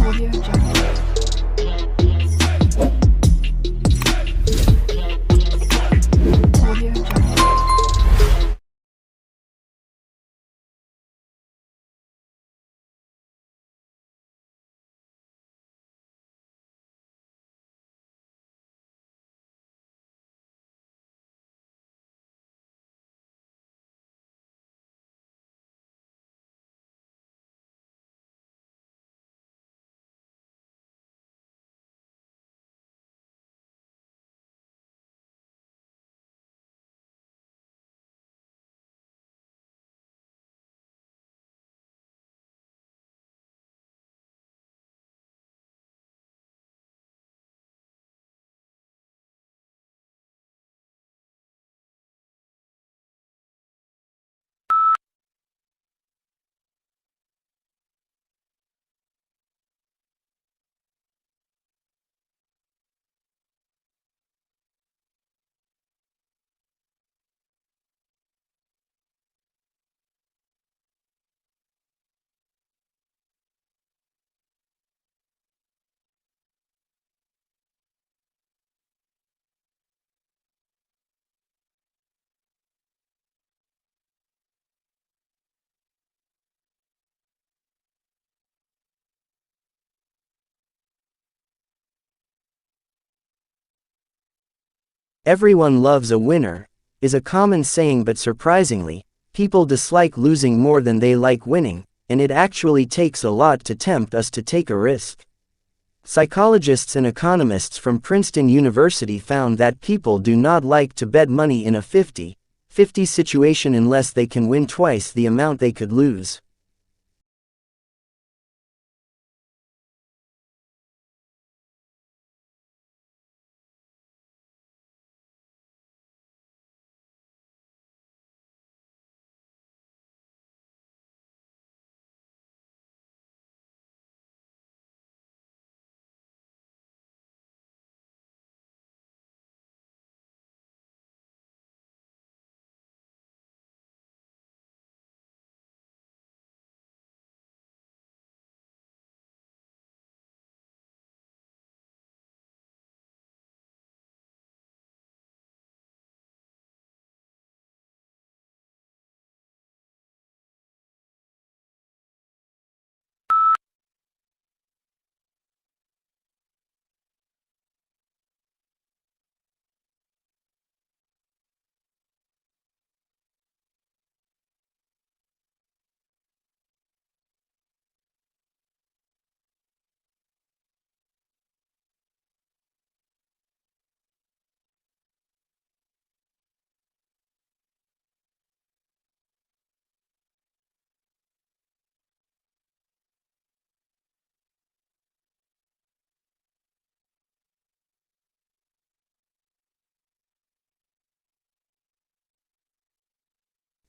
Audio Jungle. Audio Jungle. Everyone loves a winner, is a common saying, but surprisingly, people dislike losing more than they like winning, and it actually takes a lot to tempt us to take a risk. Psychologists and economists from Princeton University found that people do not like to bet money in a 50-50 situation unless they can win twice the amount they could lose.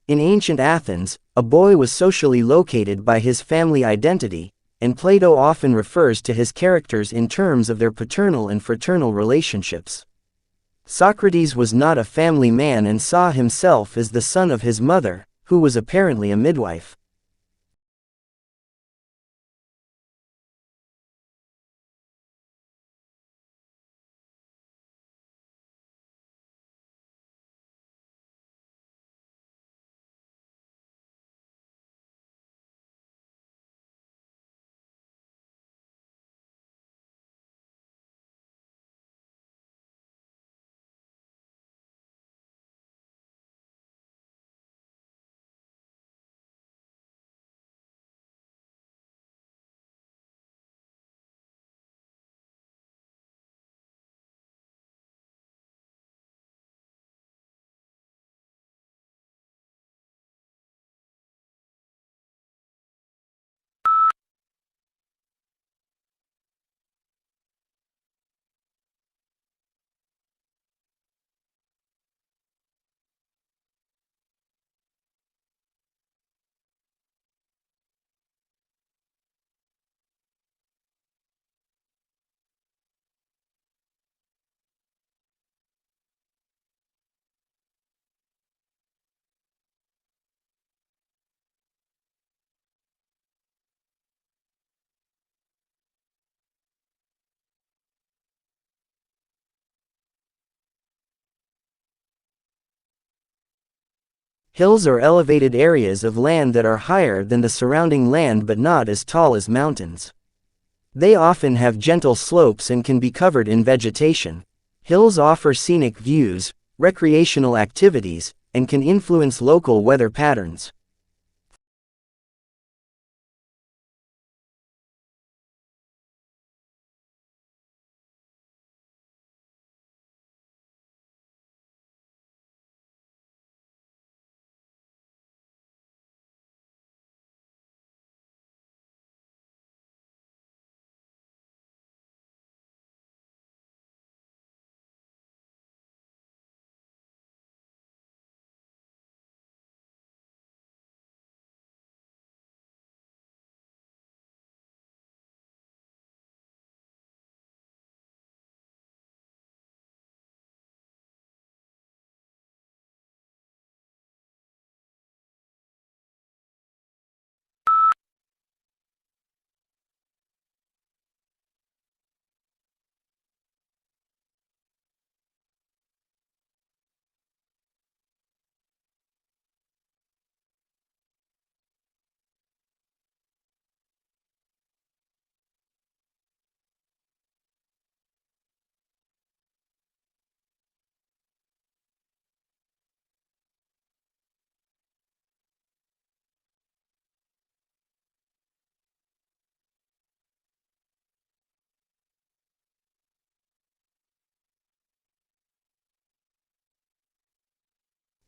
In ancient Athens, a boy was socially located by his family identity, and Plato often refers to his characters in terms of their paternal and fraternal relationships. Socrates was not a family man and saw himself as the son of his mother, who was apparently a midwife. Hills are elevated areas of land that are higher than the surrounding land but not as tall as mountains. They often have gentle slopes and can be covered in vegetation. Hills offer scenic views, recreational activities, and can influence local weather patterns.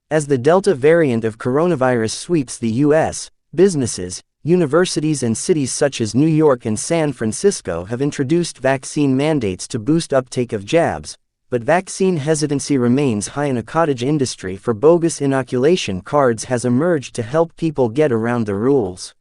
As the Delta variant of coronavirus sweeps the U.S., businesses, universities and cities such as New York and San Francisco have introduced vaccine mandates to boost uptake of jabs, but vaccine hesitancy remains high in a cottage industry for bogus inoculation cards has emerged to help people get around the rules.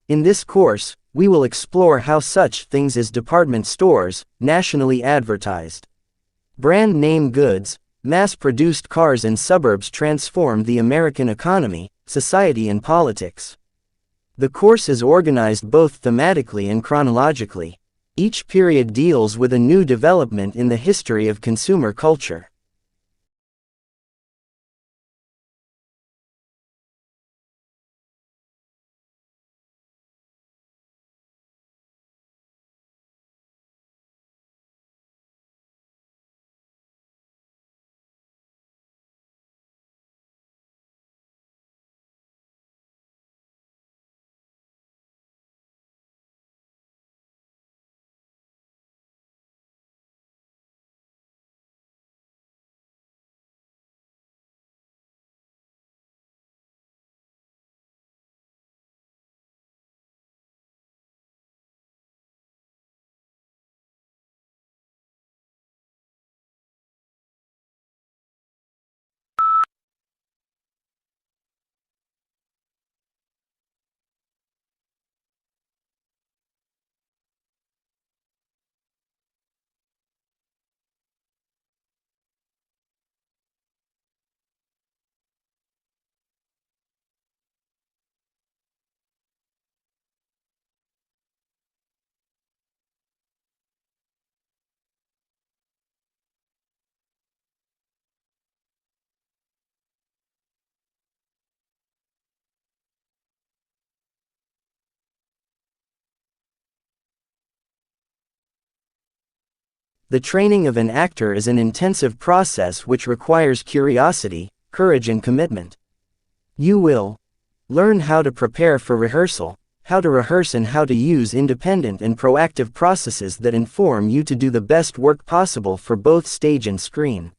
In this course, we will explore how such things as department stores, nationally advertised brand name goods, mass-produced cars and suburbs transformed the American economy, society and politics. The course is organized both thematically and chronologically. Each period deals with a new development in the history of consumer culture. The training of an actor is an intensive process which requires curiosity, courage and commitment. You will learn how to prepare for rehearsal, how to rehearse and how to use independent and proactive processes that inform you to do the best work possible for both stage and screen.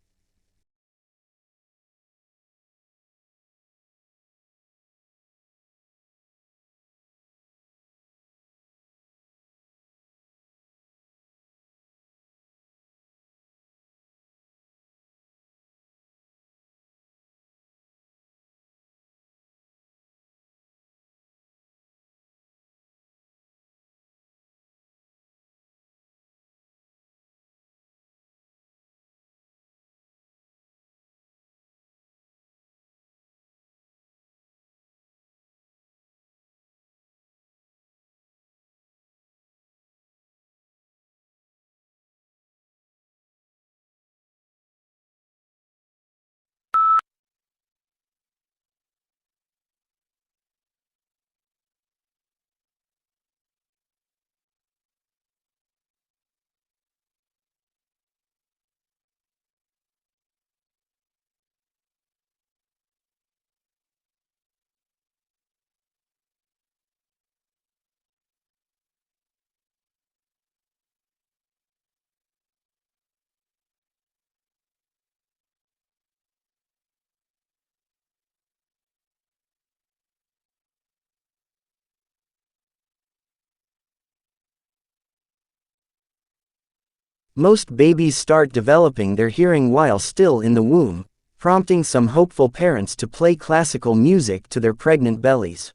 Most babies start developing their hearing while still in the womb, prompting some hopeful parents to play classical music to their pregnant bellies.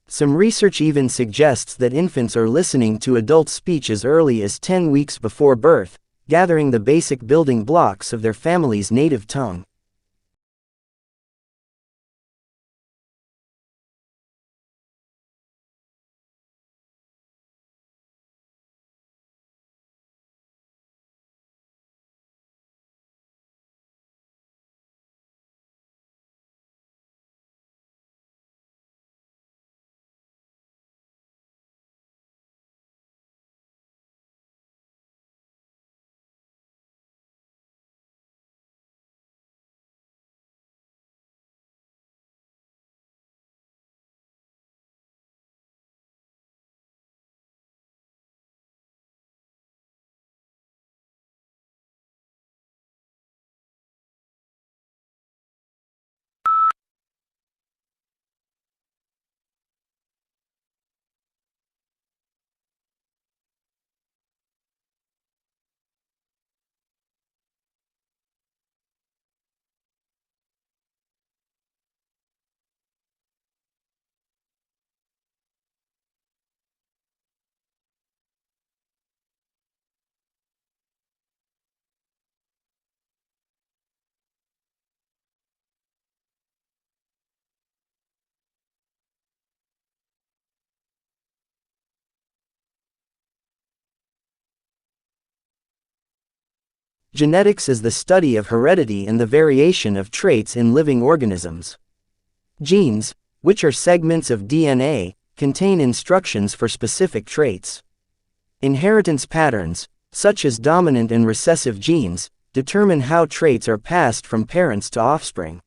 Some research even suggests that infants are listening to adult speech as early as 10 weeks before birth, gathering the basic building blocks of their family's native tongue. Genetics is the study of heredity and the variation of traits in living organisms. Genes, which are segments of DNA, contain instructions for specific traits. Inheritance patterns, such as dominant and recessive genes, determine how traits are passed from parents to offspring.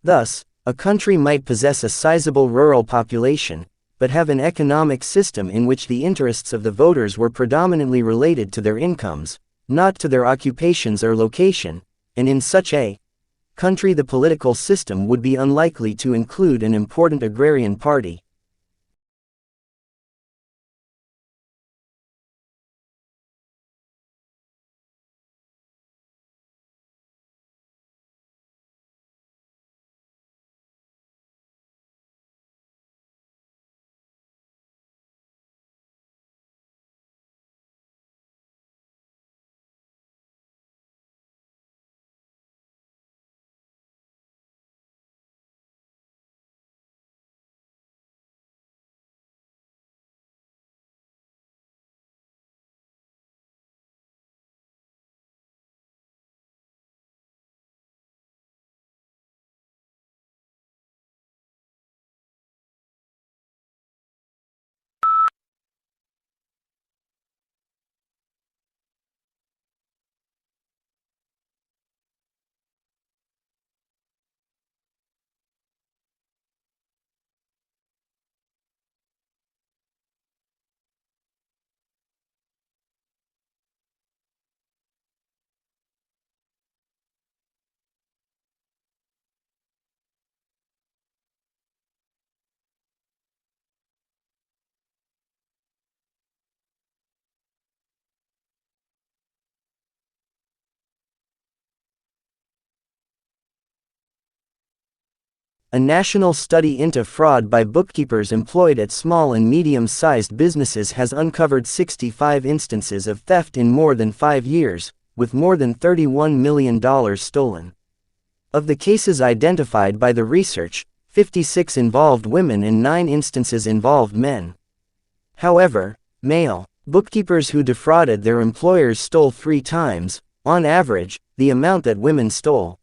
Thus, a country might possess a sizable rural population, but have an economic system in which the interests of the voters were predominantly related to their incomes, not to their occupations or location, and in such a country the political system would be unlikely to include an important agrarian party. A national study into fraud by bookkeepers employed at small and medium-sized businesses has uncovered 65 instances of theft in more than 5 years, with more than $31 million stolen. Of the cases identified by the research, 56 involved women and 9 instances involved men. However, male bookkeepers who defrauded their employers stole 3 times, on average, the amount that women stole.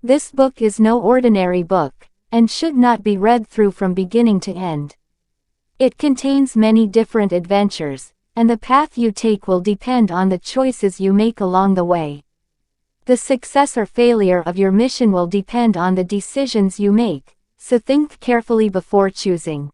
This book is no ordinary book, and should not be read through from beginning to end. It contains many different adventures, and the path you take will depend on the choices you make along the way. The success or failure of your mission will depend on the decisions you make, so think carefully before choosing.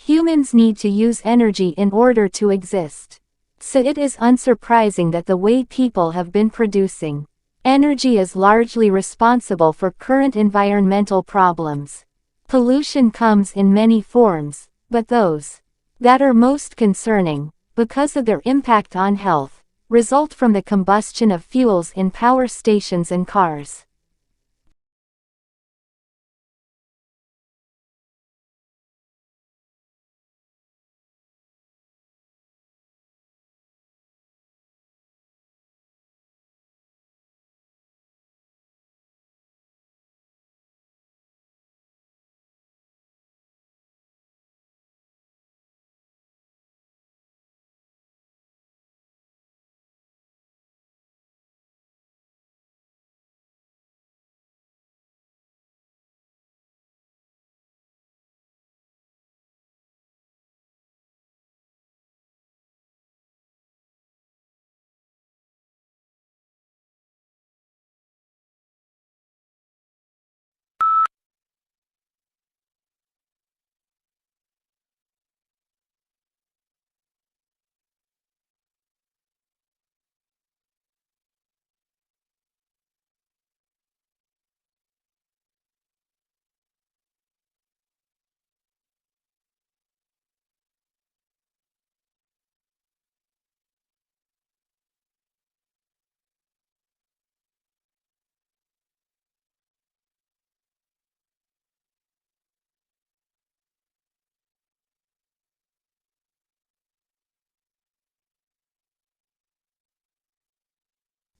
Humans need to use energy in order to exist. So it is unsurprising that the way people have been producing energy is largely responsible for current environmental problems. Pollution comes in many forms, but those that are most concerning, because of their impact on health, result from the combustion of fuels in power stations and cars.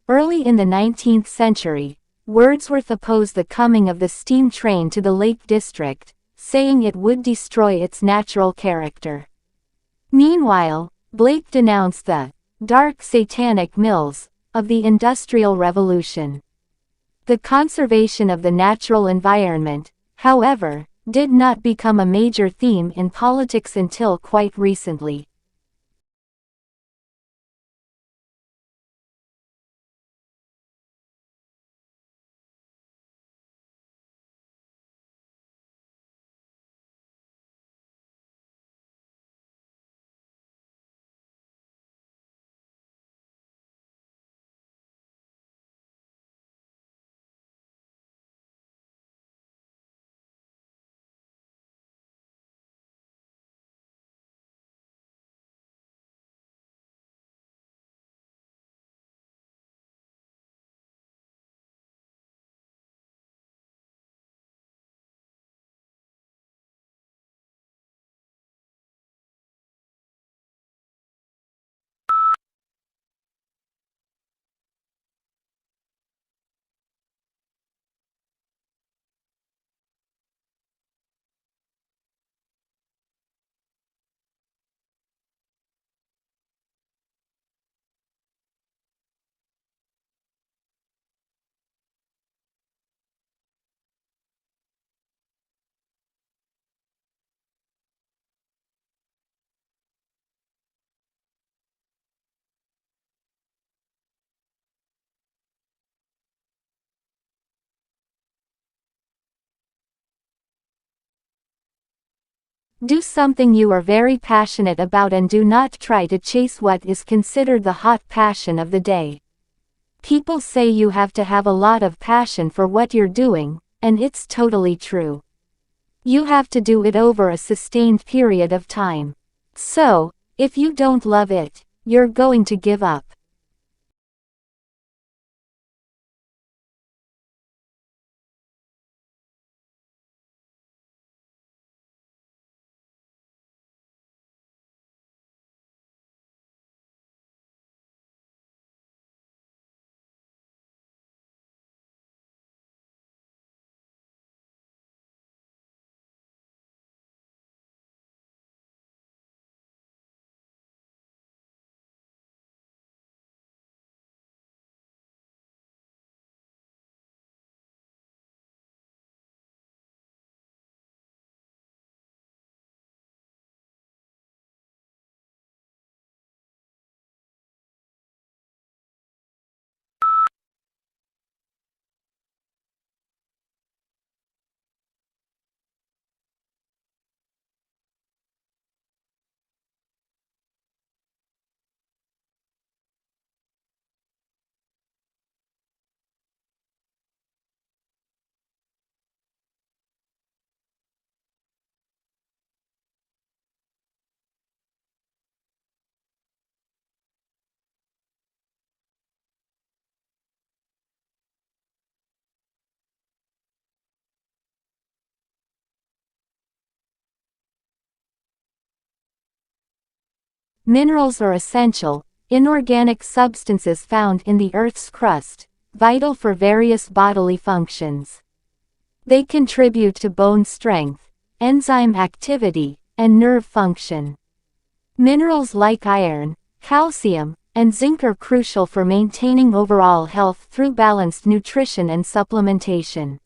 Early in the 19th century, Wordsworth opposed the coming of the steam train to the Lake District, saying it would destroy its natural character. Meanwhile, Blake denounced the dark satanic mills of the Industrial Revolution. The conservation of the natural environment, however, did not become a major theme in politics until quite recently. Do something you are very passionate about and do not try to chase what is considered the hot passion of the day. People say you have to have a lot of passion for what you're doing, and it's totally true. You have to do it over a sustained period of time. So, if you don't love it, you're going to give up. Minerals are essential, inorganic substances found in the Earth's crust, vital for various bodily functions. They contribute to bone strength, enzyme activity, and nerve function. Minerals like iron, calcium, and zinc are crucial for maintaining overall health through balanced nutrition and supplementation.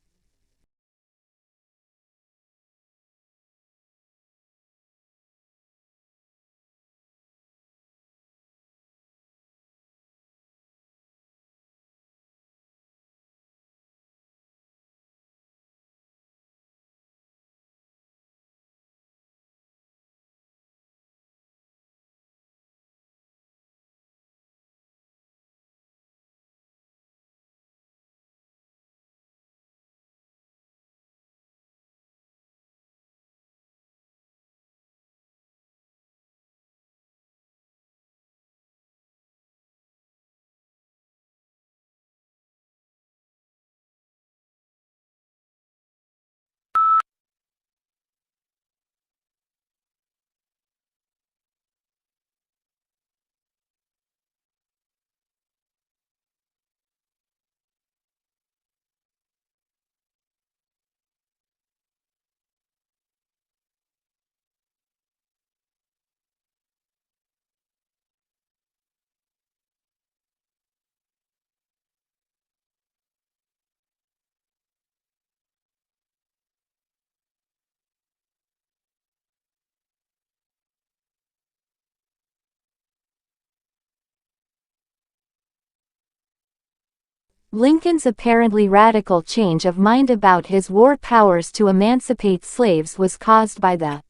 Lincoln's apparently radical change of mind about his war powers to emancipate slaves was caused by the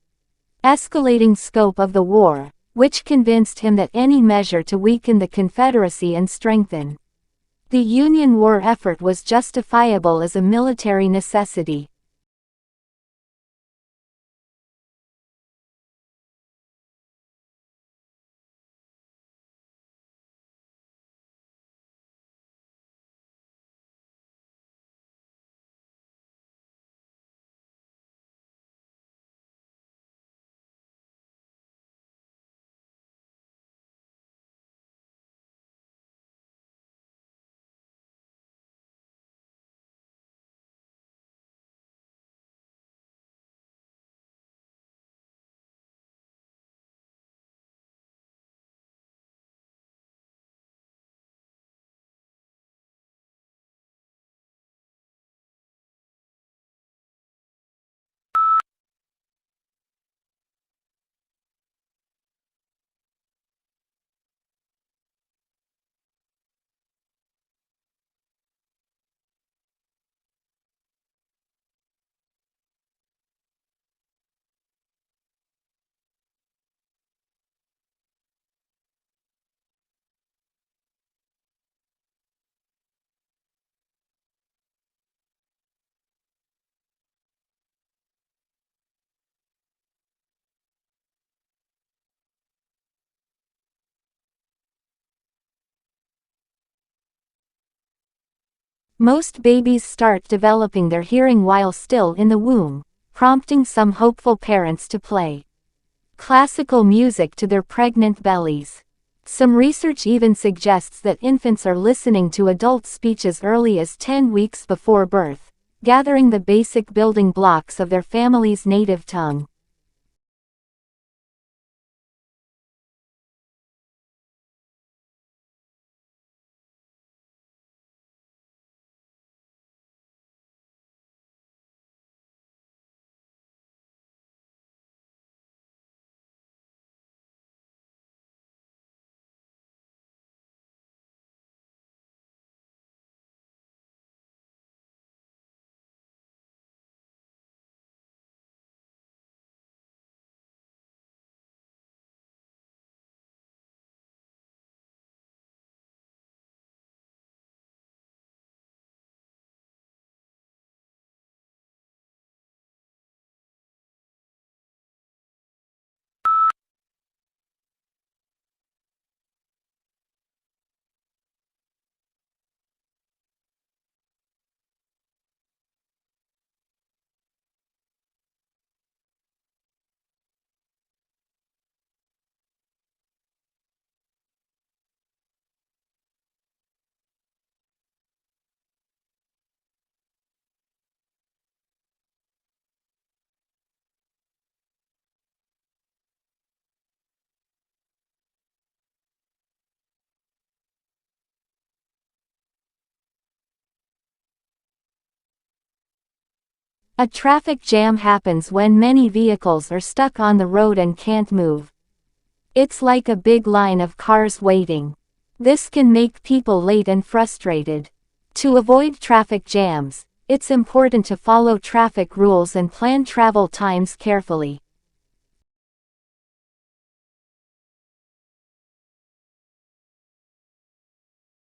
escalating scope of the war, which convinced him that any measure to weaken the Confederacy and strengthen the Union war effort was justifiable as a military necessity. Most babies start developing their hearing while still in the womb, prompting some hopeful parents to play classical music to their pregnant bellies. Some research even suggests that infants are listening to adult speech as early as 10 weeks before birth, gathering the basic building blocks of their family's native tongue. A traffic jam happens when many vehicles are stuck on the road and can't move. It's like a big line of cars waiting. This can make people late and frustrated. To avoid traffic jams, it's important to follow traffic rules and plan travel times carefully.